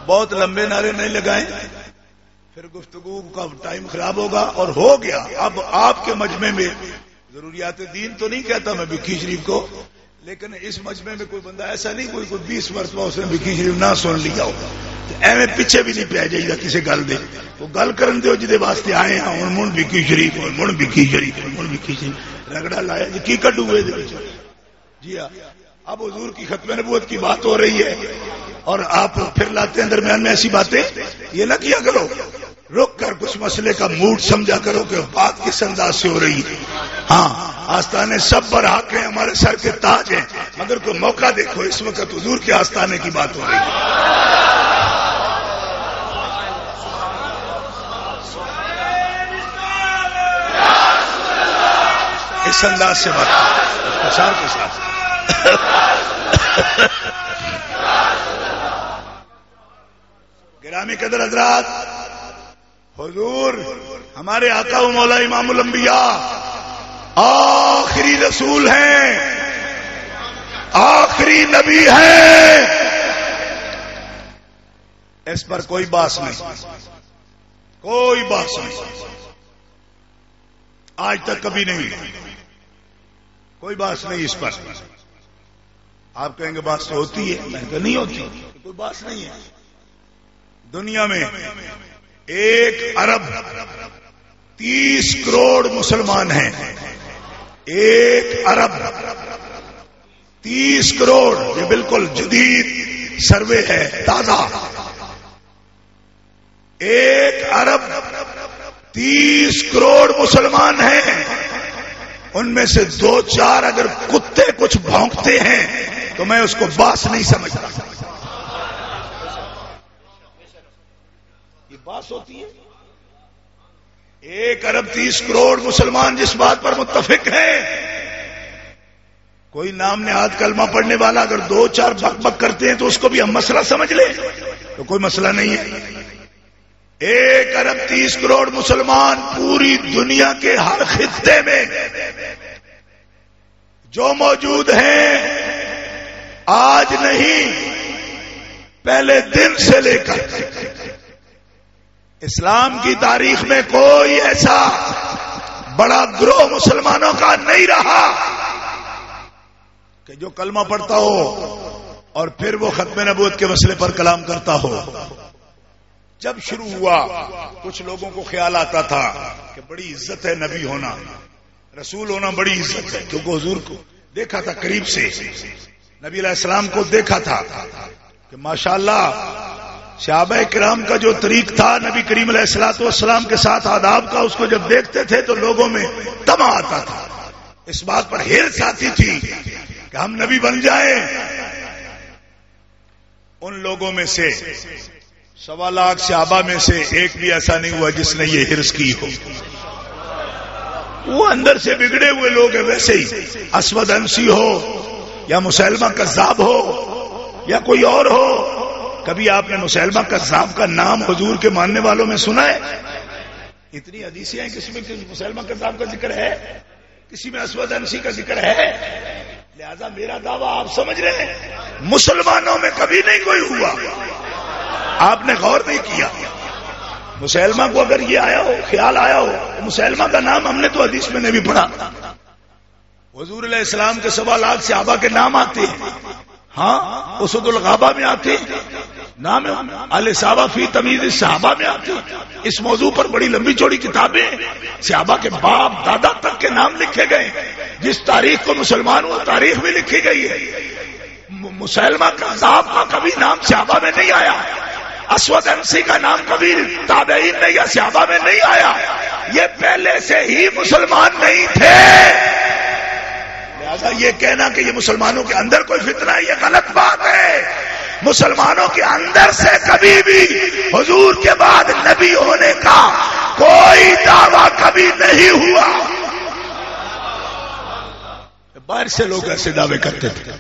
بہت لمبے نعرے نہیں لگائیں، پھر گفتگو کا ٹائم خراب ہوگا. اور ہو گیا. اب آپ کے مجمع میں ضروریات دین تو نہیں کہتا میں بکھی شریف کو، لیکن اس مجمع میں کوئی بندہ ایسا نہیں کوئی 20 مرتبہ اس نے بکھی شریف نہ سن لیا ہو، ایویں پیچھے بھی نہیں پہ جائے گا کسی گل دے. وہ گل کرن دیو جدے واسطے آئے ہیں. ہن من بکھی شریف، من بکھی شریف، من بکھی شریف رگڑا لایا جی کی کڈو ہوئے دے وچ. جی ہاں، اب حضور کی ختم نبوت کی بات ہو رہی ہے اور آپ پھر لاتے ہیں درمیان میں ایسی باتیں. یہ نہ کیا کرو، رک کر کچھ مسئلے کا موڈ سمجھا کرو کہ بات کس انداز سے ہو رہی ہے. ہاں، آستانے سب پر حق ہیں، ہمارے سر کے تاج ہیں، مگر کوئی موقع دیکھو. اس وقت حضور کے آستانے کی بات ہو رہی ہے. اس انداز سے بات اختصار کے ساتھ. گرامی قدر حضرات، حضور ہمارے آقا و مولا امام الانبیاء آخری رسول ہیں، آخری نبی ہیں. اس پر کوئی بحث نہیں، کوئی بحث نہیں، آج تک کبھی نہیں، کوئی بحث نہیں اس پر. آپ کہیں گے بحث تو ہوتی ہے، میں کہ نہیں ہوتی، کوئی بحث نہیں ہے. دنیا میں 1 ارب 30 کروڑ مسلمان ہیں. 1 ارب 30 کروڑ، یہ بالکل جدید سروے ہے، تازہ. 1 ارب 30 کروڑ مسلمان ہیں. ان میں سے 2-4 اگر کتے کچھ بھونکتے ہیں تو میں اس کو باس نہیں سمجھتا. یہ باس ہوتی ہے. 1 ارب 30 کروڑ مسلمان جس بات پر متفق ہیں، کوئی نام نہاد کلمہ پڑھنے والا اگر 2-4 بک بک کرتے ہیں تو اس کو بھی ہم مسئلہ سمجھ لیں تو کوئی مسئلہ نہیں ہے. 1 ارب 30 کروڑ مسلمان پوری دنیا کے ہر خطے میں جو موجود ہیں، آج نہیں پہلے دن سے لے کر اسلام کی تاریخ میں کوئی ایسا بڑا گروہ مسلمانوں کا نہیں رہا کہ جو کلمہ پڑھتا ہو اور پھر وہ ختم نبوت کے مسئلے پر کلام کرتا ہو. جب شروع ہوا کچھ لوگوں کو خیال آتا تھا کہ بڑی عزت ہے نبی ہونا، رسول ہونا بڑی عزت ہے، کیونکہ حضور کو دیکھا تھا قریب سے، نبی علیہ السلام کو دیکھا تھا کہ ماشاءاللہ صحابہ کرام کا جو طریق تھا نبی کریم علیہ الصلوۃ والسلام کے ساتھ آداب کا، اس کو جب دیکھتے تھے تو لوگوں میں طمع آتا تھا، اس بات پر حرص آتی تھی کہ ہم نبی بن جائیں. ان لوگوں میں سے 1.25 لاکھ صحابہ میں سے ایک بھی ایسا نہیں ہوا جس نے یہ حرص کی ہو. وہ اندر سے بگڑے ہوئے لوگ ہیں. ویسے ہی اسود انسی ہو یا مسیلمہ کذاب ہو یا کوئی اور ہو، کبھی آپ نے مسیلمہ کذاب کا نام حضور کے ماننے والوں میں سنا ہے؟ اتنی حدیثیں ہیں، کسی میں مسیلمہ کذاب کا ذکر ہے، کسی میں اسود انسی کا ذکر ہے. لہذا میرا دعویٰ آپ سمجھ رہے ہیں مسلمانوں میں کبھی نہیں کوئی ہوا. آپ نے غور نہیں کیا. مسیلمہ کو اگر یہ آیا ہو، خیال آیا ہو، مسیلمہ کا نام ہم نے تو حدیث میں نے بھی پڑھا، حضور علیہ السلام کے 1.25 لاکھ صحابہ کے نام آتے ہیں. ہاں، اسد الغابہ میں آتے ہیں، نام الصحابہ فی تمیز الصحابہ میں آتے ہیں. اس موضوع پر بڑی لمبی چوڑی کتابیں، صحابہ کے باپ دادا تک کے نام لکھے گئے. جس تاریخ کو مسلمان ہوا تاریخ بھی لکھی گئی ہے. مسیلمہ کذاب کا کبھی نام صحابہ میں نہیں آیا. اسود انسی کا نام کبھی تابعین میں یا صحابہ میں نہیں آیا. یہ پہلے سے ہی مسلمان نہیں تھے. لہذا یہ کہنا کہ یہ مسلمانوں کے اندر کوئی فتنہ ہے، یہ غلط بات ہے. مسلمانوں کے اندر سے کبھی بھی حضور کے بعد نبی ہونے کا کوئی دعویٰ کبھی نہیں ہوا. باہر سے لوگ ایسے دعوے کرتے تھے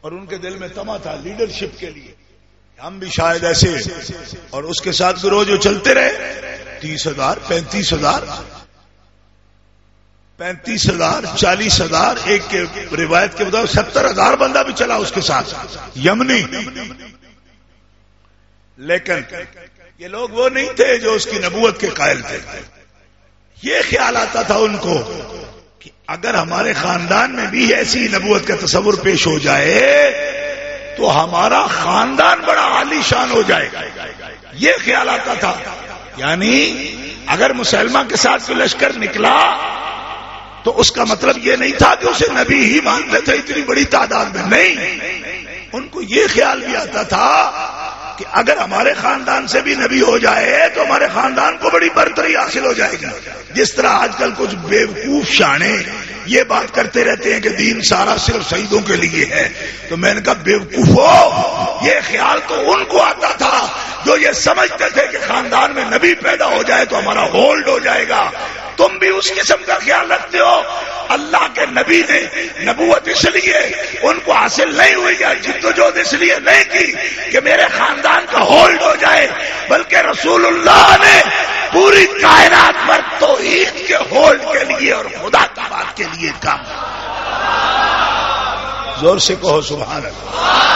اور ان کے دل میں طمع تھا لیڈرشپ کے لیے، ہم بھی شاید ایسے، اور اس کے ساتھ گروہ جو چلتے رہے 30,000 35,000. 35,000 40,000 ایک کے روایت کے مطابق 70,000 بندہ بھی چلا اس کے ساتھ یمنی. لیکن یہ لوگ وہ نہیں تھے جو اس کی نبوت کے قائل تھے. یہ خیال آتا تھا ان کو کہ اگر ہمارے خاندان میں بھی ایسی نبوت کا تصور پیش ہو جائے تو ہمارا خاندان بڑا عالی شان ہو جائے گا. یہ خیال آتا تھا. یعنی اگر مسلمہ کے ساتھ کوئی لشکر نکلا تو اس کا مطلب یہ نہیں تھا کہ اسے نبی ہی مانتے تھے اتنی بڑی تعداد میں. نہیں، ان کو یہ خیال بھی آتا تھا کہ اگر ہمارے خاندان سے بھی نبی ہو جائے تو ہمارے خاندان کو بڑی برتری حاصل ہو جائے گی. جس طرح آج کل کچھ بیوقوف شانے یہ بات کرتے رہتے ہیں کہ دین سارا صرف شہیدوں کے لیے ہے. تو میں نے کہا بیوقوفو، یہ خیال تو ان کو آتا تھا جو یہ سمجھتے تھے کہ خاندان میں نبی پیدا ہو جائے تو ہمارا ہولڈ ہو جائے گا. تم بھی اس قسم کا خیال رکھتے ہو. اللہ کے نبی نے نبوت اس لیے ان کو حاصل نہیں ہوئی ہے، جدوجہد اس لیے نہیں کی کہ میرے خاندان کا ہولڈ ہو جائے، بلکہ رسول اللہ نے پوری کائنات پر توحید کے ہولڈ کے لیے اور خدا کی بات کے لیے کام. زور سے کہو سبحان اللہ.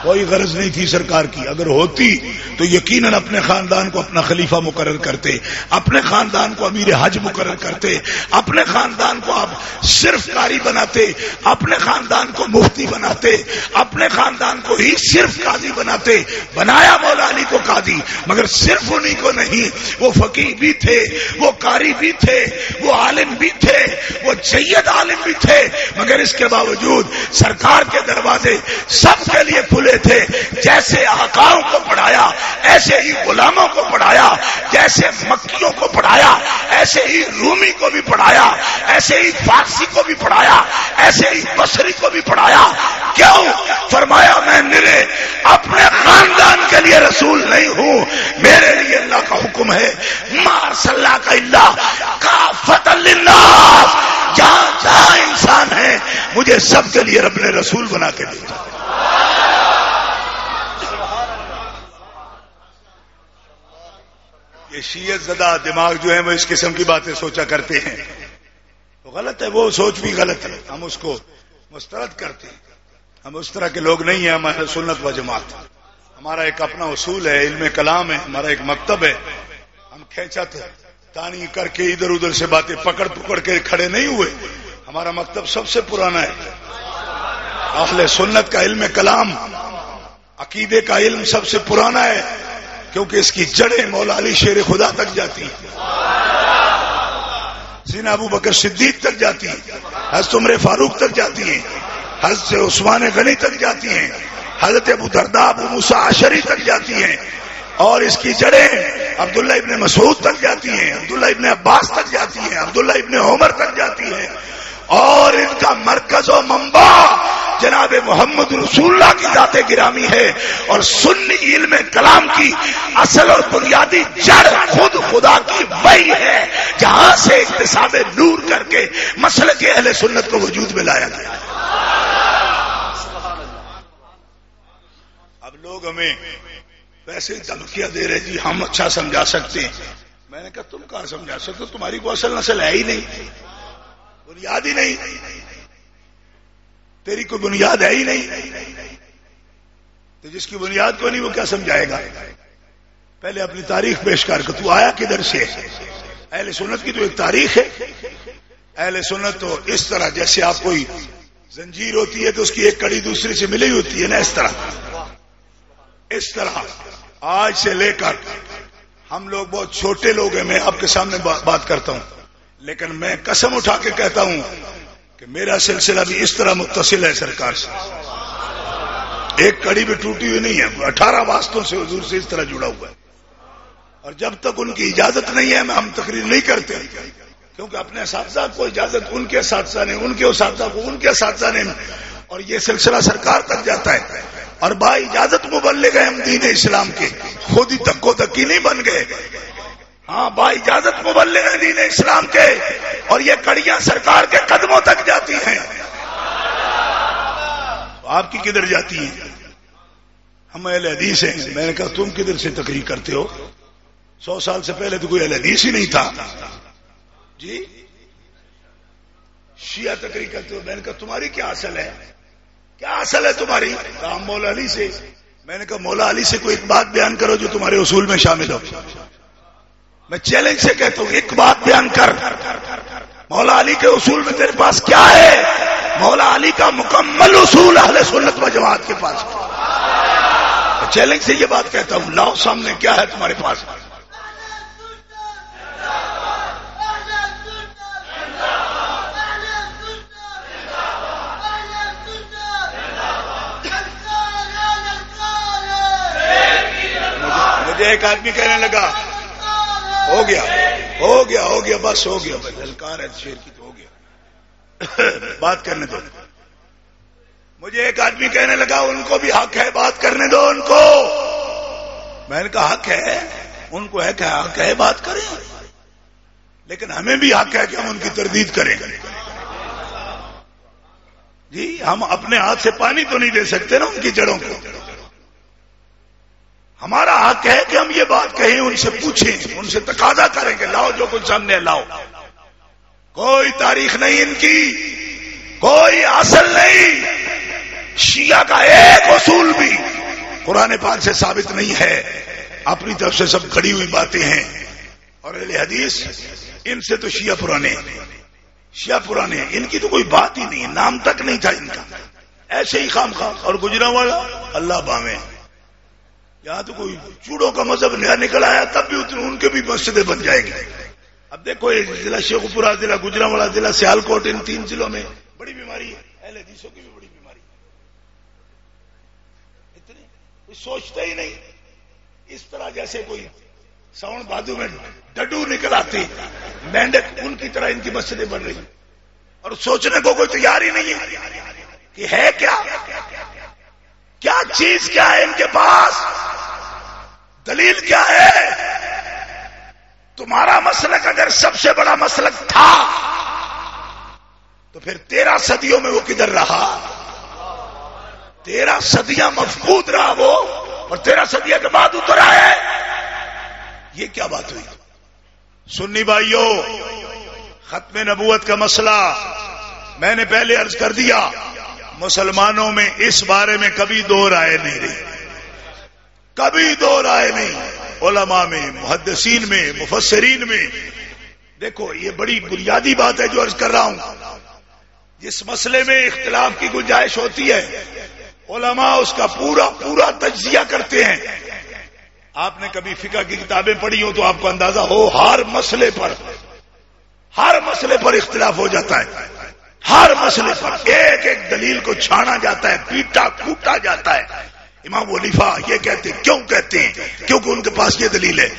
کوئی غرض نہیں تھی سرکار کی. اگر ہوتی تو یقیناً اپنے خاندان کو اپنا خلیفہ مقرر کرتے، اپنے خاندان کو امیر حج مقرر کرتے، اپنے خاندان کو آپ صرف قاری بناتے، اپنے خاندان کو مفتی بناتے، اپنے خاندان کو ہی صرف قاضی بناتے. بنایا مولا علی کو قاضی، مگر صرف انہی کو نہیں، وہ فقیہ بھی تھے، وہ قاری بھی تھے، وہ عالم بھی تھے، وہ سید عالم بھی تھے. مگر اس کے باوجود سرکار کے دروازے سب کے لیے کھلے تھے. جیسے آقاؤں کو پڑھایا ایسے ہی غلاموں کو پڑھایا، جیسے مکیوں کو پڑھایا ایسے ہی رومی کو بھی پڑھایا، ایسے ہی فارسی کو بھی پڑھایا، ایسے ہی بصری کو بھی پڑھایا. کیوں؟ فرمایا میں نرے اپنے خاندان کے لیے رسول نہیں ہوں، میرے لیے اللہ کا حکم ہے ما ارسلناک الا کافۃ للناس. جہاں جہاں انسان ہے مجھے سب کے لیے رب نے رسول بنا کے بھیجا. یہ شیعت زدہ دماغ جو ہے وہ اس قسم کی باتیں سوچا کرتے ہیں تو غلط ہے. وہ سوچ بھی غلط ہے، ہم اس کو مسترد کرتے ہیں. ہم اس طرح کے لوگ نہیں ہیں. ہمارے سنت و جماعت، ہمارا ایک اپنا اصول ہے، علم کلام ہے، ہمارا ایک مکتب ہے. ہم کھینچت تانی کر کے ادھر ادھر سے باتیں پکڑ کے کھڑے نہیں ہوئے. ہمارا مکتب سب سے پرانا ہے. اہل سنت کا علم کلام، عقیدے کا علم سب سے پرانا ہے، کیونکہ اس کی جڑیں مولا علی شیر خدا تک جاتی ہیں، سیدنا ابو بکر صدیق تک جاتی ہیں، حضرت عمر فاروق تک جاتی ہیں، حضرت عثمان غنی تک جاتی ہیں، حضرت ابو درداء ابو موسیٰ عشری تک جاتی ہیں، اور اس کی جڑیں عبداللہ ابن مسعود تک جاتی ہیں، عبداللہ ابن عباس تک جاتی ہیں، عبداللہ ابن عمر تک جاتی ہیں. اور ان کا مرکز و منبع جناب محمد رسول اللہ کی ذات گرامی ہے. اور سنی علم کلام کی اصل اور بنیادی جڑ خود خدا کی وحی ہے، جہاں سے اکتساب نور کر کے مسلک اہل سنت کو وجود میں لایا گیا. اب لوگ ہمیں ویسے دھمکیاں دے رہے جی ہم اچھا سمجھا سکتے ہیں. میں نے کہا تم کہاں سمجھا سکتے ہو؟ تمہاری کوئی اصل نسل ہے ہی نہیں، بنیاد ہی نہیں، تیری کوئی بنیاد ہے ہی نہیں. تو جس کی بنیاد کو نہیں وہ کیا سمجھائے گا؟ پہلے اپنی تاریخ پیش کر کے تو آیا کدھر سے؟ اہل سنت کی تو ایک تاریخ ہے. اہل سنت تو اس طرح جیسے آپ کوئی زنجیر ہوتی ہے تو اس کی ایک کڑی دوسری سے ملی ہوتی ہے نا، اس طرح آج سے لے کر ہم لوگ بہت چھوٹے لوگ ہیں. میں آپ کے سامنے بات کرتا ہوں، لیکن میں قسم اٹھا کے کہتا ہوں کہ میرا سلسلہ بھی اس طرح متصل ہے سرکار سے، ایک کڑی بھی ٹوٹی ہوئی نہیں ہے. 18 واسطوں سے حضور سے اس طرح جڑا ہوا ہے. اور جب تک ان کی اجازت نہیں ہے ہم تقریر نہیں کرتے، کیونکہ اپنے اساتذہ کو اجازت ان کے اساتذہ نے، ان کے اساتذہ کو ان کے اساتذہ نے، اور یہ سلسلہ سرکار تک جاتا ہے. اور با اجازت مبلغ ہیں ہم دین اسلام کے، خود ہی تکو تکی نہیں بن گئے. ہاں با اجازت مبلغ ہیں دین اسلام کے، اور یہ کڑیاں سرکار کے قدموں تک جاتی ہیں. آپ کی کدھر جاتی ہیں؟ ہم اہل حدیث ہیں. میں نے کہا تم کدھر سے تقریر کرتے ہو؟ 100 سال سے پہلے تو کوئی اہل حدیث ہی نہیں تھا جی. شیعہ تقریر کرتے ہو. میں نے کہا تمہاری کیا اصل ہے؟ کیا اصل ہے تمہاری؟ کہا مولا علی سے. میں نے کہا مولا علی سے کوئی ایک بات بیان کرو جو تمہارے اصول میں شامل ہو. میں چیلنج سے کہتا ہوں ایک بات بیان کر. مولا علی کے اصول میں تیرے پاس کیا ہے؟ مولا علی کا مکمل اصول اہل سنت و جماعت کے پاس. چیلنج سے یہ بات کہتا ہوں، لاؤ سامنے کیا ہے تمہارے پاس. مجھے ایک آدمی کہنے لگا ہو گیا ہو گیا ہو گیا بس ہو گیا، ہلکار ہے شیر کی تو ہو گیا، بات کرنے دو. مجھے ایک آدمی کہنے لگا ان کو بھی حق ہے، بات کرنے دو ان کو. میں نے کہا حق ہے، ان کو ہے کہ حق ہے بات کریں، لیکن ہمیں بھی حق ہے کہ ہم ان کی تردید کریں. جی ہم اپنے ہاتھ سے پانی تو نہیں دے سکتے نا ان کی جڑوں کو. ہمارا حق ہے کہ ہم یہ بات کہیں، ان سے پوچھیں، ان سے تقاضا کریں کہ لاؤ جو کچھ سامنے لاؤ. کوئی تاریخ نہیں ان کی، کوئی اصل نہیں. شیعہ کا ایک اصول بھی قرآن پاک سے ثابت نہیں ہے، اپنی طرف سے سب کھڑی ہوئی باتیں ہیں. اور اہل حدیث ان سے تو شیعہ پرانے، شیعہ پرانے، ان کی تو کوئی بات ہی نہیں، نام تک نہیں تھا ان کا، ایسے ہی خام خام. اور گجرانوالا اللہ باویں، یہاں تو کوئی چوڑوں کا مذہب نیا نکل آیا، تب بھی ان کے بھی مسجدیں بن جائے گی. اب دیکھو یہ ضلع شیخ پورہ، ضلع گجرانوالا، ضلع سیالکوٹ، ان 3 ضلعوں میں بڑی بیماری ہے، اہل حدیثوں کی بھی بڑی بیماری ہے. اتنی کوئی سوچتا ہی نہیں. اس طرح جیسے کوئی ساون بھادو میں ڈڈو نکل آتے مینڈک، ان کی طرح ان کی مسجدیں بن رہی، اور سوچنے کو کوئی تیار ہی نہیں ہے کہ ہے کیا چیز کیا ہے ان کے پاس، دلیل کیا ہے. تمہارا مسلک اگر سب سے بڑا مسلک تھا تو پھر 13 صدیوں میں وہ کدھر رہا؟ 13 صدیاں مفقود رہا وہ، اور 13 صدیوں کے بعد اتر آئے. یہ کیا بات ہوئی؟ سنی بھائیوں، ختم نبوت کا مسئلہ میں نے پہلے عرض کر دیا، مسلمانوں میں اس بارے میں کبھی دو رائے نہیں رہی، کبھی دو رائے نہیں. علماء میں، محدثین میں، مفسرین میں. دیکھو یہ بڑی بنیادی بات ہے جو عرض کر رہا ہوں. جس مسئلے میں اختلاف کی گنجائش ہوتی ہے علماء اس کا پورا تجزیہ کرتے ہیں. آپ نے کبھی فقہ کی کتابیں پڑھی ہو تو آپ کو اندازہ ہو ہر مسئلے پر اختلاف ہو جاتا ہے. ہر مسئلے پر ایک ایک دلیل کو چھانا جاتا ہے، پیٹا کوٹا جاتا ہے. امام ابو حنیفہ یہ کہتے ہیں، کیوں کہتے ہیں؟ کیونکہ ان کے پاس یہ دلیل ہے.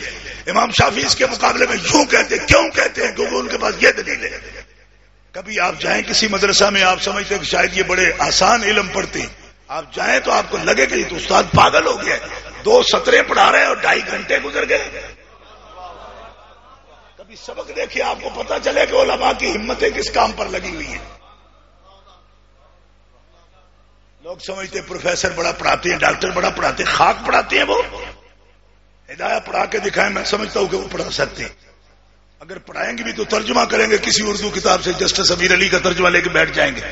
امام شافعی اس کے مقابلے میں یوں کہتے ہیں، کیوں کہتے ہیں؟ کیونکہ ان کے پاس یہ دلیل ہے. کبھی آپ جائیں کسی مدرسہ میں، آپ سمجھتے ہیں کہ شاید یہ بڑے آسان علم پڑھتے ہیں، آپ جائیں تو آپ کو لگے کہ یہ تو استاد پاگل ہو گیا ہے، 2 سطریں پڑھا رہے ہیں اور 2.5 گھنٹے گزر گئے. کبھی سبق دیکھیے، آپ کو پتا چلے کہ علماء کی ہمتیں کس کام پر لگی ہوئی ہیں. لوگ سمجھتے ہیں پروفیسر بڑا پڑھاتے ہیں، ڈاکٹر بڑا پڑھاتے ہیں، خاک پڑھاتے ہیں. وہ ہدایت پڑھا کے دکھائیں، میں سمجھتا ہوں کہ وہ پڑھا سکتے ہیں. اگر پڑھائیں گے بھی تو ترجمہ کریں گے کسی اردو کتاب سے، جسٹس امیر علی کا ترجمہ لے کے بیٹھ جائیں گے.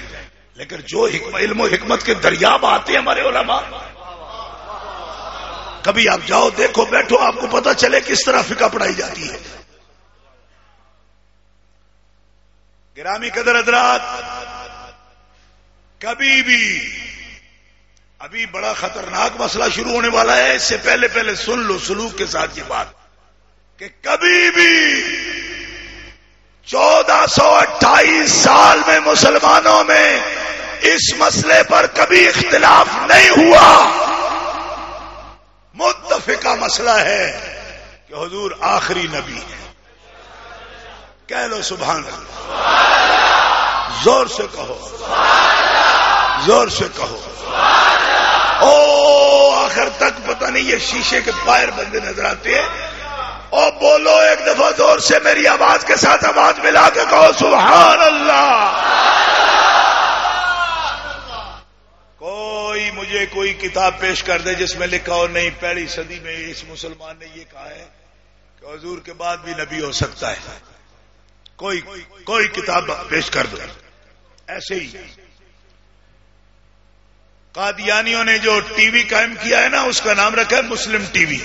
لیکن جو علم و حکمت کے دریاب آتے ہیں ہمارے علماء، کبھی آپ جاؤ، دیکھو، بیٹھو، آپ کو پتا چلے کس طرح فقہ پڑھائی جاتی ہے. گرامی قدر حضرات، کبھی بھی ابھی بڑا خطرناک مسئلہ شروع ہونے والا ہے، اس سے پہلے سن لو سلوک کے ساتھ یہ بات کہ کبھی بھی 1428 سال میں مسلمانوں میں اس مسئلے پر کبھی اختلاف نہیں ہوا. متفقہ مسئلہ ہے کہ حضور آخری نبی ہے. کہہ لو سبحان اللہ، زور سے کہو، زور سے کہو. او آخر تک پتہ نہیں یہ شیشے کے پائر بندے نظر آتے ہیں. او بولو ایک دفعہ زور سے میری آواز کے ساتھ آواز ملا کے کہو سبحان اللہ. مجھے کوئی کتاب پیش کر دے جس میں لکھا ہو نہیں 1 صدی میں اس مسلمان نے یہ کہا ہے کہ حضور کے بعد بھی نبی ہو سکتا ہے. کوئی کتاب پیش کر دو. ایسے ہی قادیانیوں نے جو ٹی وی قائم کیا ہے نا، اس کا نام رکھا ہے مسلم ٹی وی.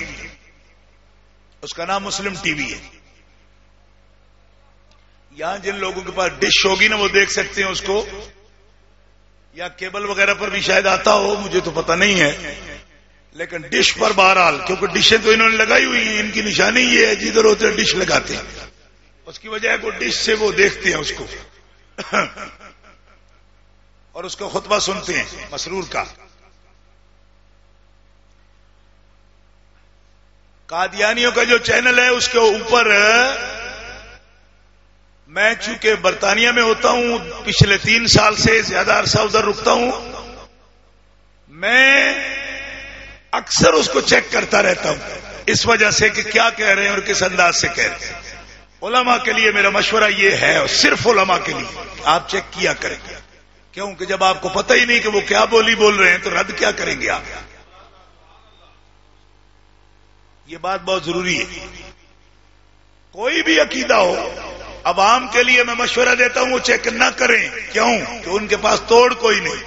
اس کا نام مسلم ٹی وی ہے. یہاں جن لوگوں کے پاس ڈش ہوگی نا وہ دیکھ سکتے ہیں اس کو، یا کیبل وغیرہ پر بھی شاید آتا ہو، مجھے تو پتہ نہیں ہے، لیکن ڈش پر بہرحال، کیونکہ ڈشیں تو انہوں نے لگائی ہوئی ہیں، ان کی نشانی یہ ہے جدھر ہوتے ڈش لگاتے ہیں. اس کی وجہ ہے کہ ڈش سے وہ دیکھتے ہیں اس کو اور اس کا خطبہ سنتے ہیں مسرور کا. قادیانیوں کا جو چینل ہے اس کے اوپر میں چونکہ برطانیہ میں ہوتا ہوں، پچھلے 3 سال سے زیادہ عرصہ ادھر رکتا ہوں، میں اکثر اس کو چیک کرتا رہتا ہوں، اس وجہ سے کہ کیا کہہ رہے ہیں اور کس انداز سے کہہ رہے ہیں. علماء کے لیے میرا مشورہ یہ ہے، اور صرف علماء کے لیے، آپ چیک کیا کریں، کیونکہ جب آپ کو پتہ ہی نہیں کہ وہ کیا بولی بول رہے ہیں تو رد کیا کریں گے آپ. یہ بات بہت ضروری ہے. کوئی بھی عقیدہ ہو، عوام کے لیے میں مشورہ دیتا ہوں وہ چیک نہ کریں. کیوں؟ کہ ان کے پاس توڑ کوئی نہیں.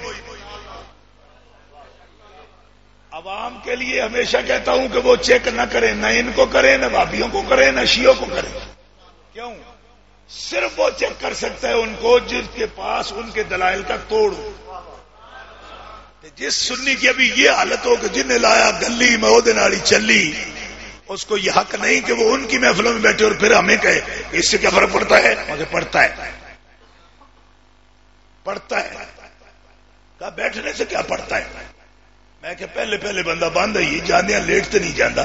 عوام کے لیے ہمیشہ کہتا ہوں کہ وہ چیک نہ کریں، نہ ان کو کریں، نہ وہابیوں کو کریں، نہ شیعوں کو کریں. کیوں؟ صرف وہ چیک کر سکتا ہے ان کو جس کے پاس ان کے دلائل کا توڑ ہو. جس سنی کی ابھی یہ حالت ہو کہ جن نے لایا گلی میں وہ دناڑی چلی، اس کو یہ حق نہیں کہ وہ ان کی محفلوں میں بیٹھے اور پھر ہمیں کہے اس سے کیا فرق پڑتا ہے. مجھے پڑتا ہے، پڑتا ہے. کہا بیٹھنے سے کیا پڑتا ہے؟ میں کہ پہلے بندہ باندھا ہی جاندیاں لیٹ تو نہیں جانا.